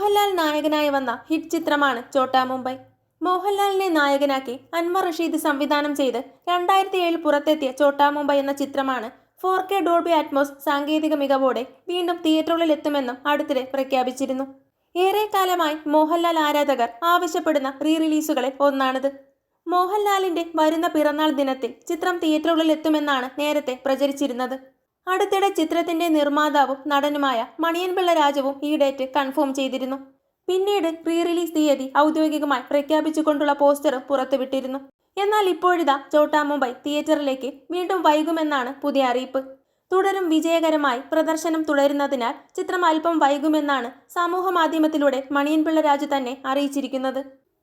മോഹൻലാൽ നായകനായി വന്ന ഹിറ്റ് ചിത്രമാണ് ചോട്ടാ മുംബൈ. മോഹൻലാലിനെ നായകനാക്കി അൻവർ റഷീദ് സംവിധാനം ചെയ്ത് 2007 പുറത്തെത്തിയ ചോട്ടാ മുംബൈ എന്ന ചിത്രമാണ് 4K ഡോൾബി അറ്റ്മോസ് സാങ്കേതിക മികവോടെ വീണ്ടും തിയേറ്ററുകളിൽ എത്തുമെന്നും അടുത്തിടെ പ്രഖ്യാപിച്ചിരുന്നു. ഏറെക്കാലമായി മോഹൻലാൽ ആരാധകർ ആവശ്യപ്പെടുന്ന റീ റിലീസുകളിൽ ഒന്നാണിത്. മോഹൻലാലിന്റെ വരുന്ന പിറന്നാൾ ദിനത്തിൽ ചിത്രം തിയേറ്ററുകളിൽ എത്തുമെന്നാണ് നേരത്തെ പ്രചരിച്ചിരുന്നത്. അടുത്തിടെ ചിത്രത്തിന്റെ നിർമ്മാതാവും നടനുമായ മണിയൻപിള്ള രാജുവും ഈ ഡേറ്റ് കൺഫേം ചെയ്തിരുന്നു. പിന്നീട് റീ റിലീസ് തീയതി ഔദ്യോഗികമായി പ്രഖ്യാപിച്ചുകൊണ്ടുള്ള പോസ്റ്ററും പുറത്തുവിട്ടിരുന്നു. എന്നാൽ ഇപ്പോഴിതാ ചോട്ടാ മുംബൈ തിയേറ്ററിലേക്ക് വീണ്ടും വൈകുമെന്നാണ് പുതിയ അറിയിപ്പ്. തുടരും വിജയകരമായി പ്രദർശനം തുടരുന്നതിനാൽ ചിത്രം അല്പം വൈകുമെന്നാണ് സമൂഹ മാധ്യമത്തിലൂടെ മണിയൻപിള്ള രാജു തന്നെ അറിയിച്ചിരിക്കുന്നത്.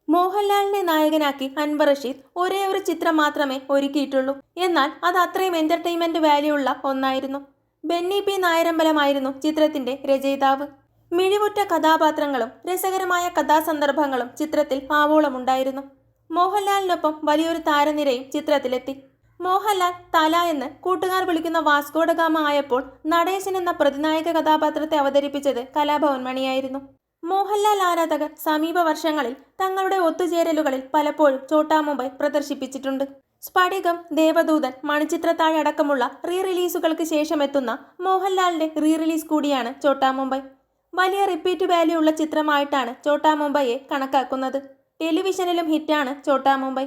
മോഹൻലാലിനെ നായകനാക്കി അൻവർ റഷീദ് ഒരേ ഒരു ചിത്രം മാത്രമേ ഒരുക്കിയിട്ടുള്ളൂ. എന്നാൽ അത് അത്രയും എന്റർടൈൻമെന്റ് വാല്യൂ ഉള്ള ഒന്നായിരുന്നു. ബെന്നി പി നായരമ്പലമായിരുന്നു ചിത്രത്തിന്റെ രചയിതാവ്. മിഴിവുറ്റ കഥാപാത്രങ്ങളും രസകരമായ കഥാസന്ദർഭങ്ങളും ചിത്രത്തിൽ ആവോളമുണ്ടായിരുന്നു. മോഹൻലാലിനൊപ്പം വലിയൊരു താരനിരയും ചിത്രത്തിലെത്തി. മോഹൻലാൽ തല എന്ന് കൂട്ടുകാർ വിളിക്കുന്ന വാസ്കോഡ ഗാമ ആയപ്പോൾ നടേശൻ എന്ന പ്രതിനായക കഥാപാത്രത്തെ അവതരിപ്പിച്ചത് കലാഭവൻ മണിയായിരുന്നു. മോഹൻലാൽ ആരാധകർ സമീപ വർഷങ്ങളിൽ തങ്ങളുടെ ഒത്തുചേരലുകളിൽ പലപ്പോഴും ചോട്ടാ മുംബൈ പ്രദർശിപ്പിച്ചിട്ടുണ്ട്. സ്ഫടികം, ദേവദൂതൻ, മണിച്ചിത്രത്താഴ് അടക്കമുള്ള റീ റിലീസുകൾക്ക് ശേഷം എത്തുന്ന മോഹൻലാലിന്റെ റീ റിലീസ് കൂടിയാണ് ചോട്ടാ മുംബൈ. വലിയ റിപ്പീറ്റ് വാല്യൂ ഉള്ള ചിത്രമായിട്ടാണ് ചോട്ടാ മുംബൈയെ കണക്കാക്കുന്നത്. ടെലിവിഷനിലും ഹിറ്റാണ് ചോട്ടാ മുംബൈ.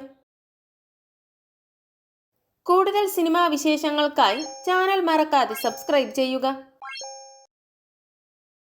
കൂടുതൽ സിനിമാ വിശേഷങ്ങൾക്കായി ചാനൽ മറക്കാതെ സബ്സ്ക്രൈബ് ചെയ്യുക.